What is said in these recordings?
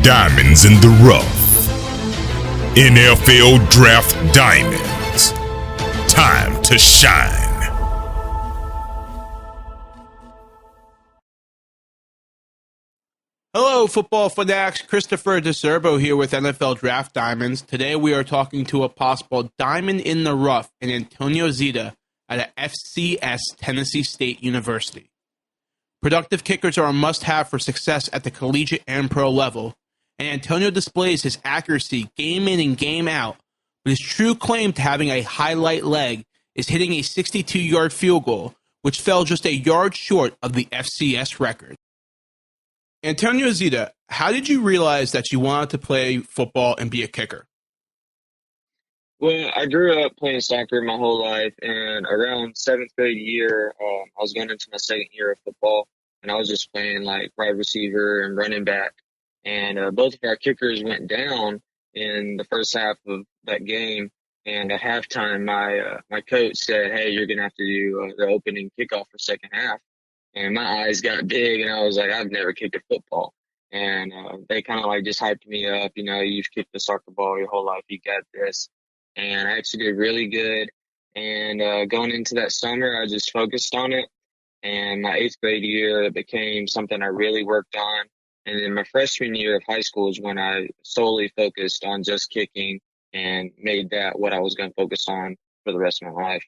Diamonds in the rough. NFL Draft Diamonds. Time to shine. Hello, football fanatics. Christopher DeSerbo here with NFL Draft Diamonds. Today we are talking to a possible diamond in the rough in Antonio Zita at FCS Tennessee State University. Productive kickers are a must-have for success at the collegiate and pro level, and Antonio displays his accuracy game in and game out, but his true claim to having a highlight leg is hitting a 62-yard field goal, which fell just a yard short of the FCS record. Antonio Zita, how did you realize that you wanted to play football and be a kicker? Well, I grew up playing soccer my whole life, and around seventh grade year, I was going into my second year of football, and I was just playing like wide receiver and running back. And both of our kickers went down in the first half of that game. And at halftime, my coach said, "Hey, you're gonna have to do the opening kickoff for second half." And my eyes got big, and I was like, "I've never kicked a football." And they kind of like just hyped me up. You know, you've kicked a soccer ball your whole life. You got this. And I actually did really good. And going into that summer, I just focused on it. And my eighth grade year, it became something I really worked on. And then my freshman year of high school is when I solely focused on just kicking and made that what I was going to focus on for the rest of my life.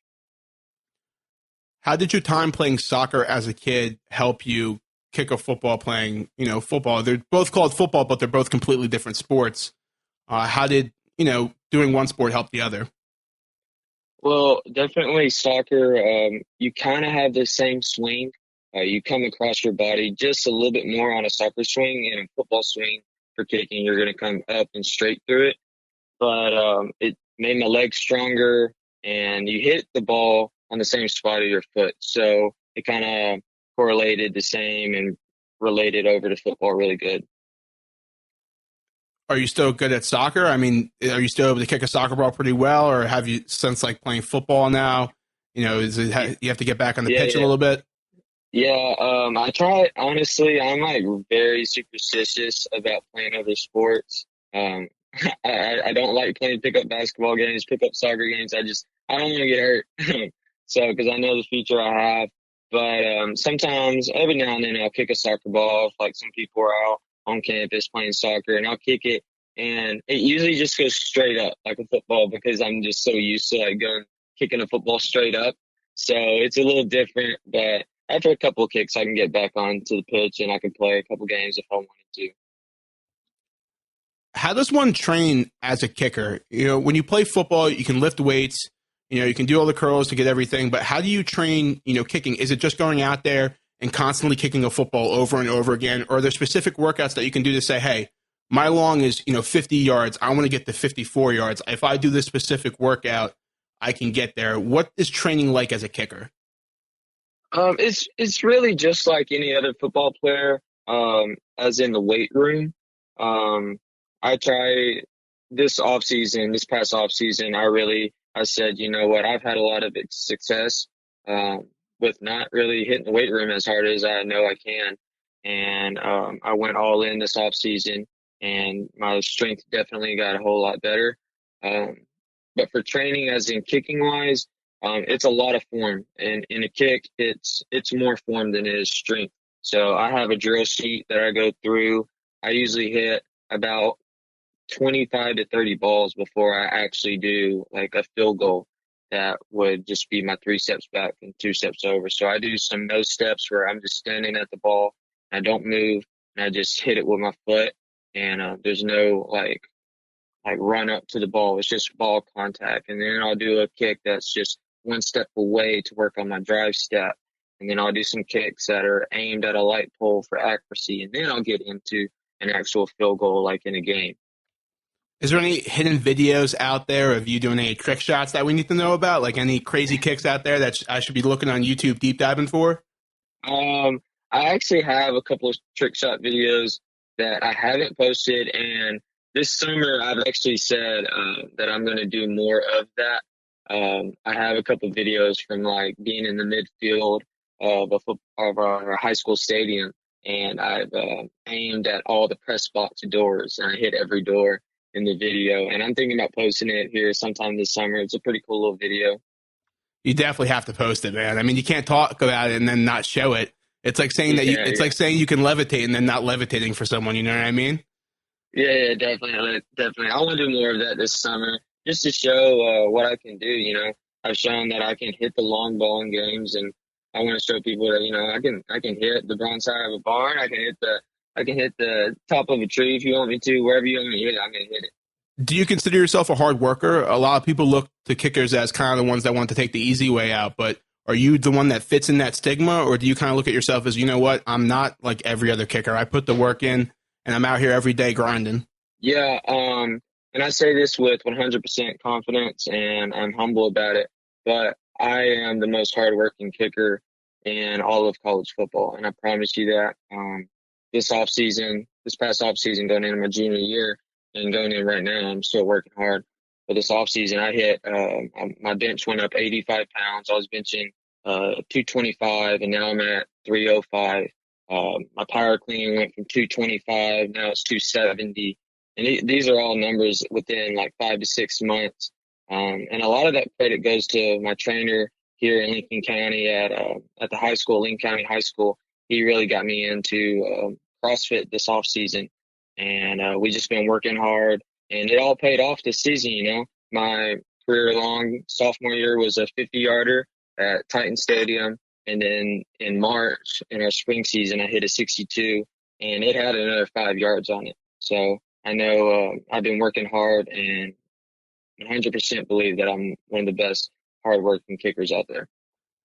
How did your time playing soccer as a kid help you kick a football playing, football? They're both called football, but they're both completely different sports. How did, doing one sport help the other? Well, definitely soccer, you kind of have the same swing. You come across your body just a little bit more on a soccer swing, and a football swing for kicking, you're going to come up and straight through it. But it made my legs stronger, and you hit the ball on the same spot of your foot. So it kind of correlated the same and related over to football really good. Are you still good at soccer? I mean, are you still able to kick a soccer ball pretty well, or have you since like playing football now? Is it you have to get back on the pitch a little bit? Yeah, I try. Honestly, I'm like very superstitious about playing other sports. I don't like playing pickup basketball games, pickup soccer games. I don't want to get hurt. So, because I know the future I have. But sometimes, every now and then, I'll kick a soccer ball if like some people are out on campus playing soccer, and I'll kick it, and it usually just goes straight up like a football because I'm just so used to like kicking a football straight up. So it's a little different, but after a couple of kicks, I can get back onto the pitch and I can play a couple games if I wanted to. How does one train as a kicker? When you play football, you can lift weights, you can do all the curls to get everything, but how do you train, kicking? Is it just going out there and constantly kicking a football over and over again? Or are there specific workouts that you can do to say, hey, my long is, 50 yards. I want to get to 54 yards. If I do this specific workout, I can get there. What is training like as a kicker? It's really just like any other football player, as in the weight room. I try this past off season, I said, you know what, I've had a lot of success, with not really hitting the weight room as hard as I know I can. And I went all in this off season, and my strength definitely got a whole lot better. But for training, as in kicking wise, it's a lot of form. And in a kick, it's more form than it is strength. So I have a drill sheet that I go through. I usually hit about 25 to 30 balls before I actually do like a field goal. That would just be my 3 steps back and 2 steps over. So I do some no steps where I'm just standing at the ball. I don't move, and I just hit it with my foot. And there's no like run up to the ball. It's just ball contact. And then I'll do a kick that's just 1 step away to work on my drive step. And then I'll do some kicks that are aimed at a light pole for accuracy. And then I'll get into an actual field goal like in a game. Is there any hidden videos out there of you doing any trick shots that we need to know about? Like any crazy kicks out there that I should be looking on YouTube deep diving for? I actually have a couple of trick shot videos that I haven't posted, and this summer I've actually said that I'm going to do more of that. I have a couple of videos from like being in the midfield of our high school stadium, and I've aimed at all the press box doors, and I hit every door in the video. And I'm thinking about posting it here sometime this summer. It's a pretty cool little video. You definitely have to post it, man. I mean, you can't talk about it and then not show it. It's like saying that you, Yeah, it's yeah. like saying you can levitate and then not levitating for someone. You know what I mean? Yeah, definitely, definitely. I want to do more of that this summer, just to show what I can do. I've shown that I can hit the long ball in games, and I want to show people that I can hit the broad side of a barn. I can hit the top of a tree if you want me to. Wherever you want me to hit it, I'm gonna hit it. Do you consider yourself a hard worker? A lot of people look to kickers as kind of the ones that want to take the easy way out, but are you the one that fits in that stigma, or do you kind of look at yourself as, you know what, I'm not like every other kicker. I put the work in, and I'm out here every day grinding. Yeah, and I say this with 100% confidence, and I'm humble about it, but I am the most hardworking kicker in all of college football, and I promise you that. This past off season, going into my junior year and going in right now, I'm still working hard. But this off season, my bench went up 85 pounds. I was benching 225, and now I'm at 305. My power clean went from 225, now it's 270. And these are all numbers within like 5 to 6 months. And a lot of that credit goes to my trainer here in Lincoln County at the high school, Lincoln County High School. He really got me into CrossFit this off season, and we just been working hard, and it all paid off this season. My career long sophomore year was a 50-yarder at Titan Stadium, and then in March in our spring season, I hit a 62, and it had another 5 yards on it. So I know I've been working hard, and 100% believe that I'm one of the best hardworking kickers out there.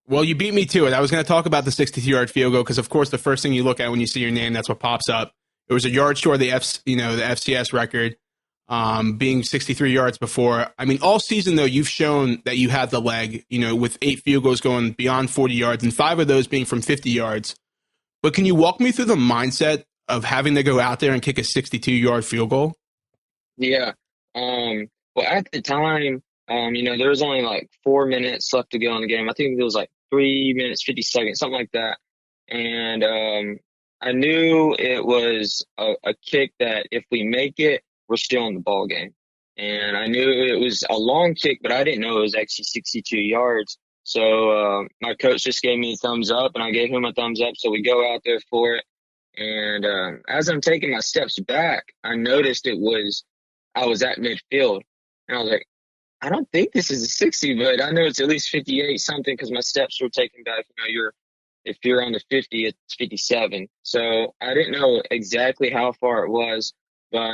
Well, you beat me to it. I was going to talk about the 62-yard field goal because, of course, the first thing you look at when you see your name, that's what pops up. It was a yard short of the FCS record, being 63 yards before. I mean, all season though, you've shown that you have the leg. With 8 field goals going beyond 40 yards, and 5 of those being from 50 yards. But can you walk me through the mindset of having to go out there and kick a 62-yard field goal? Yeah. Well, at the time, there was only like 4 minutes left to go in the game. I think it was like 3 minutes, 50 seconds, something like that. And I knew it was a kick that if we make it, we're still in the ball game. And I knew it was a long kick, but I didn't know it was actually 62 yards. So my coach just gave me a thumbs up, and I gave him a thumbs up. So we go out there for it. And as I'm taking my steps back, I noticed I was at midfield. And I was like, I don't think this is a 60, but I know it's at least 58 something because my steps were taken back. If you're on the 50, it's 57. So I didn't know exactly how far it was, but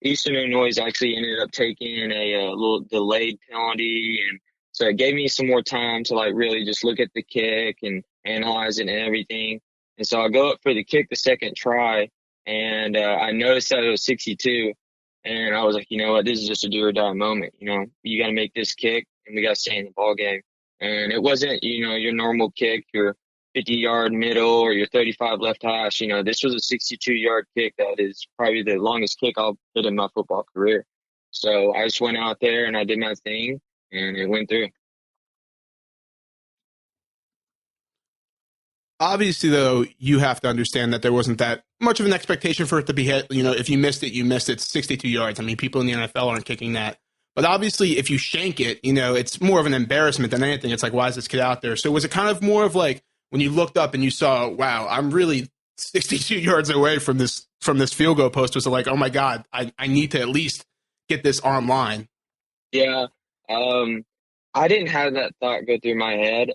Eastern Illinois actually ended up taking a little delayed penalty, and so it gave me some more time to like really just look at the kick and analyze it and everything. And so I go up for the kick the second try, and I noticed that it was 62. And I was like, you know what, this is just a do or die moment. You got to make this kick, and we got to stay in the ball game. And it wasn't, your normal kick, your 50-yard middle or your 35 left hash. This was a 62-yard kick that is probably the longest kick I'll hit in my football career. So I just went out there and I did my thing, and it went through. Obviously, though, you have to understand that there wasn't that much of an expectation for it to be hit. If you missed it, you missed it. 62 yards. I mean, people in the NFL aren't kicking that. But obviously, if you shank it, it's more of an embarrassment than anything. It's like, why is this kid out there? So was it kind of more of like when you looked up and you saw, wow, I'm really 62 yards away from this field goal post? Was it like, oh my God, I need to at least get this online? Yeah. I didn't have that thought go through my head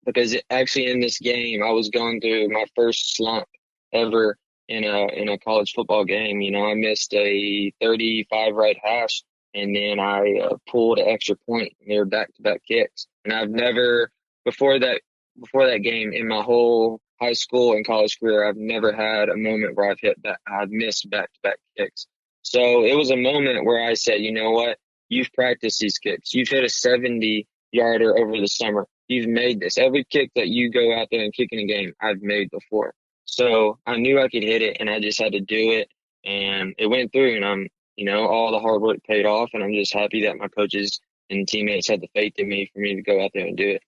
because actually in this game I was going through my first slump ever in a college football game. I missed a 35 right hash, and then I pulled an extra point, and they were back-to-back kicks. And I've never before that game in my whole high school and college career, I've never had a moment where I've missed back-to-back kicks. So it was a moment where I said, you know what? You've practiced these kicks. You've hit a 70-yarder over the summer. You've made this. Every kick that you go out there and kick in a game, I've made before. So I knew I could hit it, and I just had to do it, and it went through. And all the hard work paid off, and I'm just happy that my coaches and teammates had the faith in me for me to go out there and do it.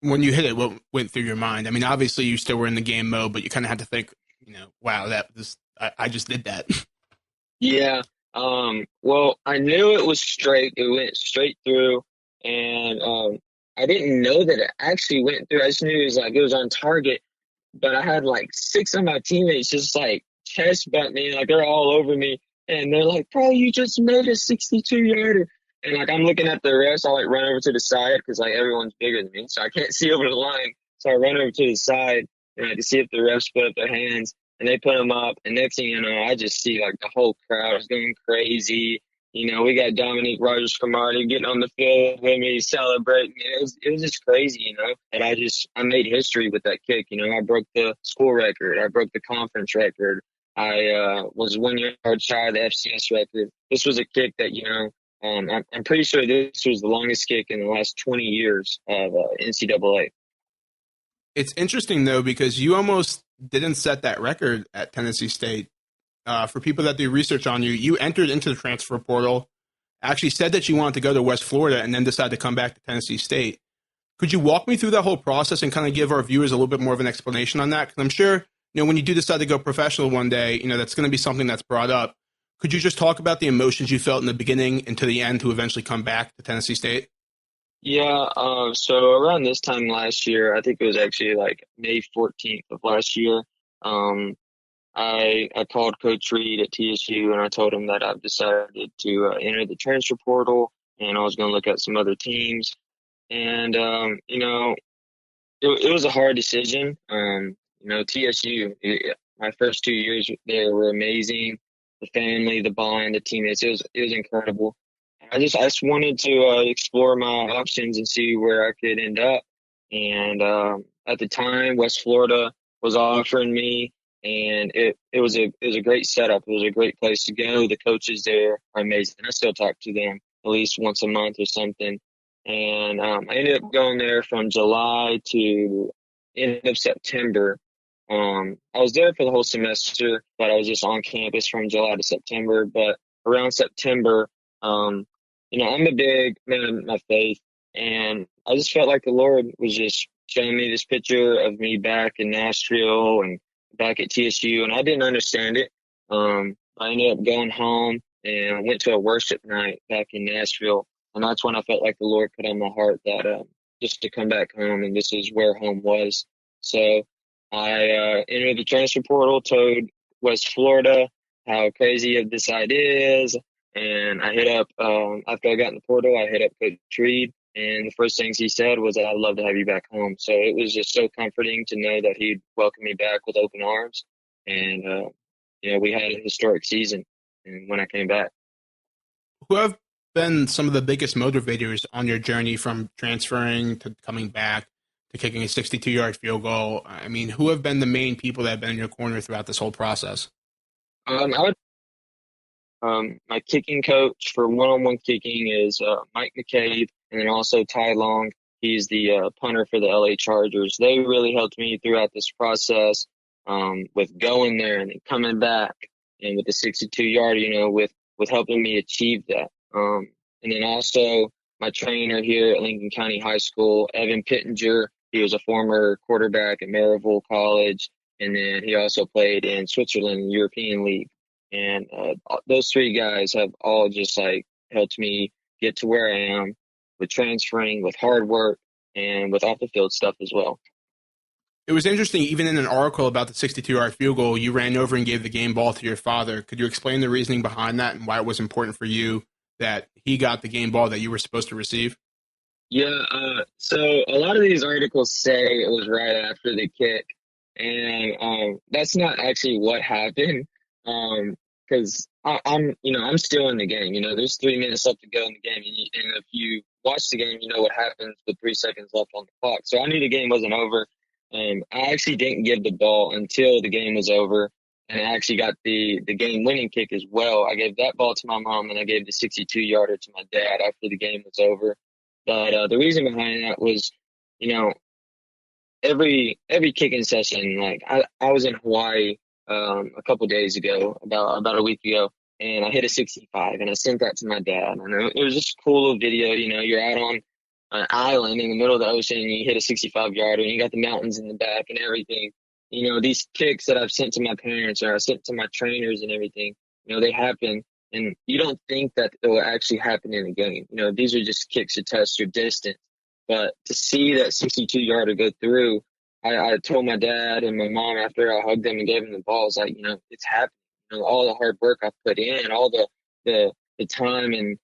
When you hit it, what went through your mind? I mean, obviously you still were in the game mode, but you kind of had to think, wow, I just did that. Yeah. Well, I knew it was straight. It went straight through, and I didn't know that it actually went through. I just knew it was on target. But I had like six of my teammates just like chest bump me, like they're all over me, and they're like, "Bro, you just made a 62-yarder." And like I'm looking at the refs, I like run over to the side because like everyone's bigger than me, so I can't see over the line. So I run over to the side and I to see if the refs put up their hands, and they put them up. And next thing you know, I just see like the whole crowd is going crazy. We got Dominique Rogers-Cromartie getting on the field with me, celebrating. It was just crazy, And I made history with that kick. I broke the school record. I broke the conference record. I was 1 yard shy of the FCS record. This was a kick that, I'm pretty sure this was the longest kick in the last 20 years of NCAA. It's interesting though because you almost didn't set that record at Tennessee State. For people that do research on you, you entered into the transfer portal, actually said that you wanted to go to West Florida, and then decided to come back to Tennessee State. Could you walk me through that whole process and kind of give our viewers a little bit more of an explanation on that? Because I'm sure, when you do decide to go professional one day, that's going to be something that's brought up. Could you just talk about the emotions you felt in the beginning and to the end to eventually come back to Tennessee State? Yeah, so around this time last year, I think it was actually like May 14th of last year, um, I called Coach Reed at TSU and I told him that I've decided to enter the transfer portal and I was going to look at some other teams. And, it was a hard decision. TSU, my first 2 years there were amazing. The family, the bond, the teammates, it was incredible. I just wanted to explore my options and see where I could end up. And at the time, West Florida was offering me, and it was a great setup. It was a great place to go. The coaches there are amazing. I still talk to them at least once a month or something. And I ended up going there from July to end of September. I was there for the whole semester, but I was just on campus from July to September. But around September, um, I'm a big man of my faith, and I just felt like the Lord was just showing me this picture of me back in Nashville and back at TSU, and I didn't understand it. I ended up going home and I went to a worship night back in Nashville, and that's when I felt like the Lord put on my heart that just to come back home, and this is where home was. So I entered the transfer portal, told West Florida how crazy of this idea is, and I hit up, after I got in the portal, I hit up Coach Reed, and the first things he said was that I'd love to have you back home. So it was just so comforting to know that he'd welcome me back with open arms. And, we had a historic season and when I came back. Who have been some of the biggest motivators on your journey from transferring to coming back to kicking a 62-yard field goal? I mean, who have been the main people that have been in your corner throughout this whole process? I would My kicking coach for one-on-one kicking is Mike McCabe, and then also Ty Long. He's the punter for the LA Chargers. They really helped me throughout this process with going there and then coming back, and with the 62-yard, with helping me achieve that. And then also my trainer here at Lincoln County High School, Evan Pittenger. He was a former quarterback at Maryville College, and then he also played in Switzerland in the European League. And those three guys have all just like helped me get to where I am with transferring, with hard work, and with off the field stuff as well. It was interesting, even in an article about the 62-yard field goal, you ran over and gave the game ball to your father. Could you explain the reasoning behind that and why it was important for you that he got the game ball that you were supposed to receive? Yeah, so a lot of these articles say it was right after the kick, and that's not actually what happened. Because I'm still in the game. There's 3 minutes left to go in the game, and if you watch the game, you know what happens with 3 seconds left on the clock. So I knew the game wasn't over. I actually didn't give the ball until the game was over, and I actually got the game-winning kick as well. I gave that ball to my mom, and I gave the 62-yarder to my dad after the game was over. But the reason behind that was, you know, every kicking session, like I was in Hawaii a couple days ago, about a week ago, and I hit a 65, and I sent that to my dad, and it was just a cool little video. You're out an island in the middle of the ocean and you hit a 65-yarder and you got the mountains in the back and everything. These kicks that I've sent to my parents or I sent to my trainers and everything, they happen. And you don't think that it will actually happen in a game. These are just kicks to test your distance. But to see that 62-yarder go through, I told my dad and my mom after I hugged them and gave them the ball, I was like, it's happening. All the hard work I've put in, all the time and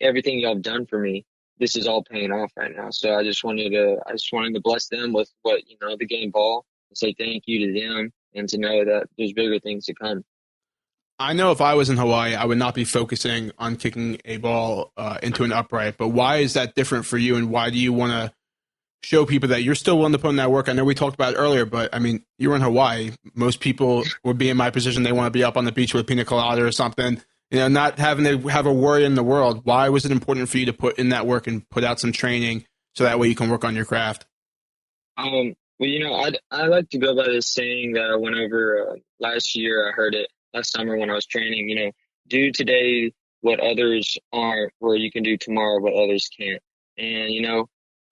everything y'all have done for me, this is all paying off right now. So I just wanted to bless them with what, the game ball and say thank you to them and to know that there's bigger things to come. I know if I was in Hawaii, I would not be focusing on kicking a ball into an upright. But why is that different for you, and why do you want to show people that you're still willing to put in that work? I know we talked about it earlier, but I mean, you're in Hawaii. Most people would be in my position. They want to be up on the beach with a pina colada or something, not having to have a worry in the world. Why was it important for you to put in that work and put out some training so that way you can work on your craft? Well, I like to go by this saying that I went over last year. I heard it last summer when I was training. Do today what others aren't, where you can do tomorrow what others can't. And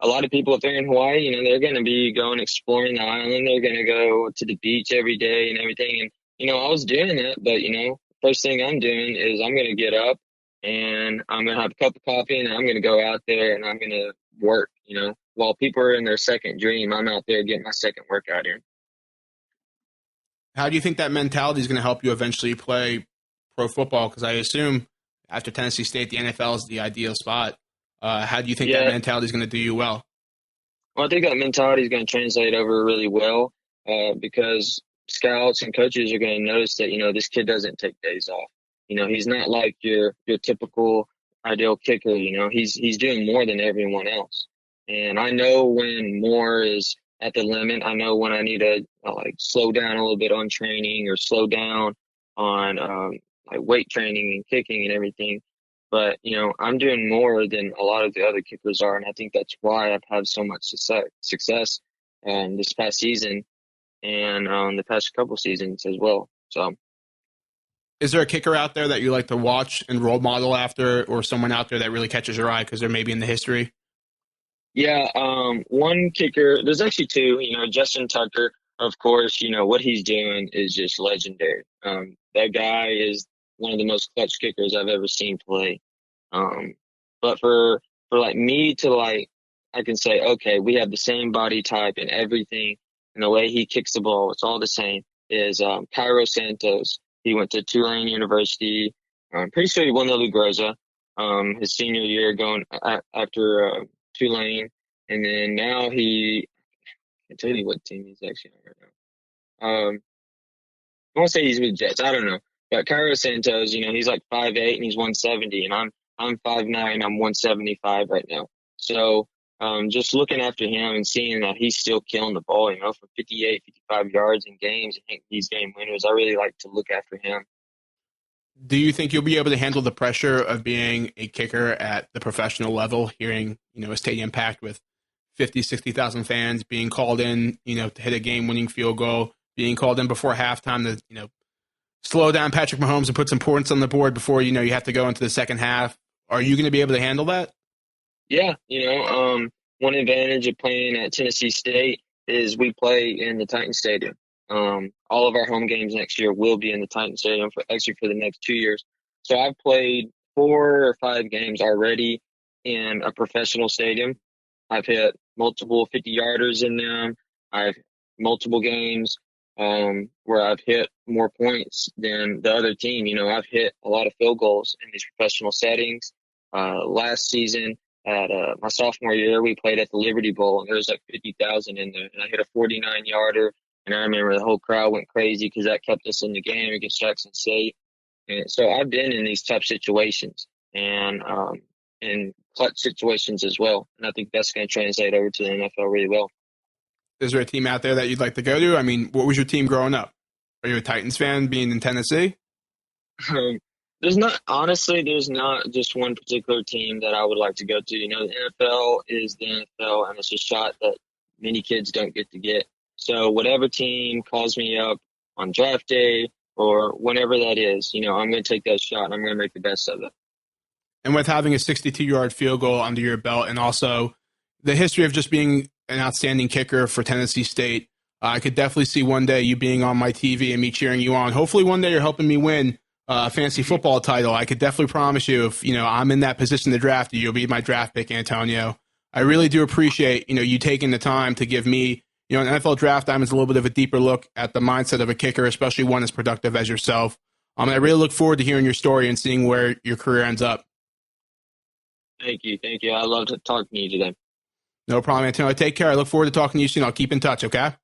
a lot of people, if they're in Hawaii, they're going to be going exploring the island. They're going to go to the beach every day and everything. And I was doing that, but first thing I'm doing is I'm going to get up and I'm going to have a cup of coffee and I'm going to go out there and I'm going to work. While people are in their second dream, I'm out there getting my second workout in. How do you think that mentality is going to help you eventually play pro football? Because I assume after Tennessee State, the NFL is the ideal spot. How do you think that mentality is going to do you well? Well, I think that mentality is going to translate over really well because scouts and coaches are going to notice that, this kid doesn't take days off. He's not like your typical ideal kicker. He's doing more than everyone else. And I know when more is at the limit. I know when I need to slow down a little bit on training or slow down on weight training and kicking and everything. But I'm doing more than a lot of the other kickers are, and I think that's why I've had so much success this past season and the past couple seasons as well. So, is there a kicker out there that you like to watch and role model after, or someone out there that really catches your eye because they're maybe in the history? Yeah, one kicker. There's actually two. Justin Tucker, of course. What he's doing is just legendary. That guy is one of the most clutch kickers I've ever seen play. But for me to I can say, okay, we have the same body type and everything, and the way he kicks the ball, it's all the same. Is Cairo Santos? He went to Tulane University. I'm pretty sure he won the Lou Groza his senior year going after Tulane, and then now I can't tell you what team he's actually on right now. I want to say he's with Jets. I don't know. But Cairo Santos, he's like 5'8" and he's 170, and I'm 5'9", I'm 175 right now. So just looking after him and seeing that he's still killing the ball, for 58, 55 yards in games and hitting these game winners, I really like to look after him. Do you think you'll be able to handle the pressure of being a kicker at the professional level, hearing, a stadium packed with 50, 60,000 fans, being called in, to hit a game-winning field goal, being called in before halftime to, slow down Patrick Mahomes and put some points on the board before, you have to go into the second half? Are you going to be able to handle that? Yeah, one advantage of playing at Tennessee State is we play in the Titan Stadium. All of our home games next year will be in the Titan Stadium for the next 2 years. So I've played 4 or 5 games already in a professional stadium. I've hit multiple 50-yarders in them. I've multiple games where I've hit more points than the other team. I've hit a lot of field goals in these professional settings. Last season at my sophomore year, we played at the Liberty Bowl, and there was like 50,000 in there, and I hit a 49-yarder. And I remember the whole crowd went crazy because that kept us in the game against Jackson State. And so I've been in these tough situations and in clutch situations as well. And I think that's going to translate over to the NFL really well. Is there a team out there that you'd like to go to? I mean, what was your team growing up? Are you a Titans fan being in Tennessee? There's not just one particular team that I would like to go to. The NFL is the NFL, and it's a shot that many kids don't get to get. So whatever team calls me up on draft day or whenever that is, I'm going to take that shot and I'm going to make the best of it. And with having a 62-yard field goal under your belt and also the history of just being an outstanding kicker for Tennessee State, I could definitely see one day you being on my TV and me cheering you on. Hopefully one day you're helping me win a fantasy football title. I could definitely promise you if, I'm in that position to draft you, you'll be my draft pick, Antonio. I really do appreciate, you taking the time to give me, an NFL Draft Diamonds a little bit of a deeper look at the mindset of a kicker, especially one as productive as yourself. And I really look forward to hearing your story and seeing where your career ends up. Thank you. I love talking to you today. No problem, Antonio. Take care. I look forward to talking to you soon. I'll keep in touch, okay?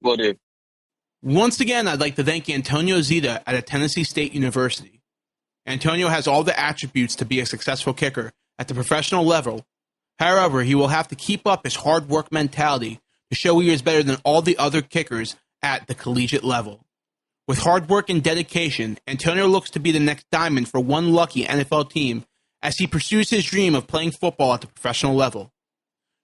Will do. Once again, I'd like to thank Antonio Zita at Tennessee State University. Antonio has all the attributes to be a successful kicker at the professional level. However, he will have to keep up his hard work mentality to show he is better than all the other kickers at the collegiate level. With hard work and dedication, Antonio looks to be the next diamond for one lucky NFL team as he pursues his dream of playing football at the professional level.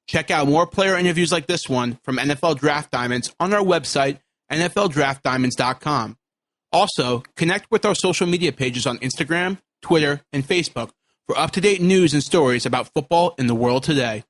Check out more player interviews like this one from NFL Draft Diamonds on our website, NFLDraftDiamonds.com. Also, connect with our social media pages on Instagram, Twitter, and Facebook for up-to-date news and stories about football in the world today.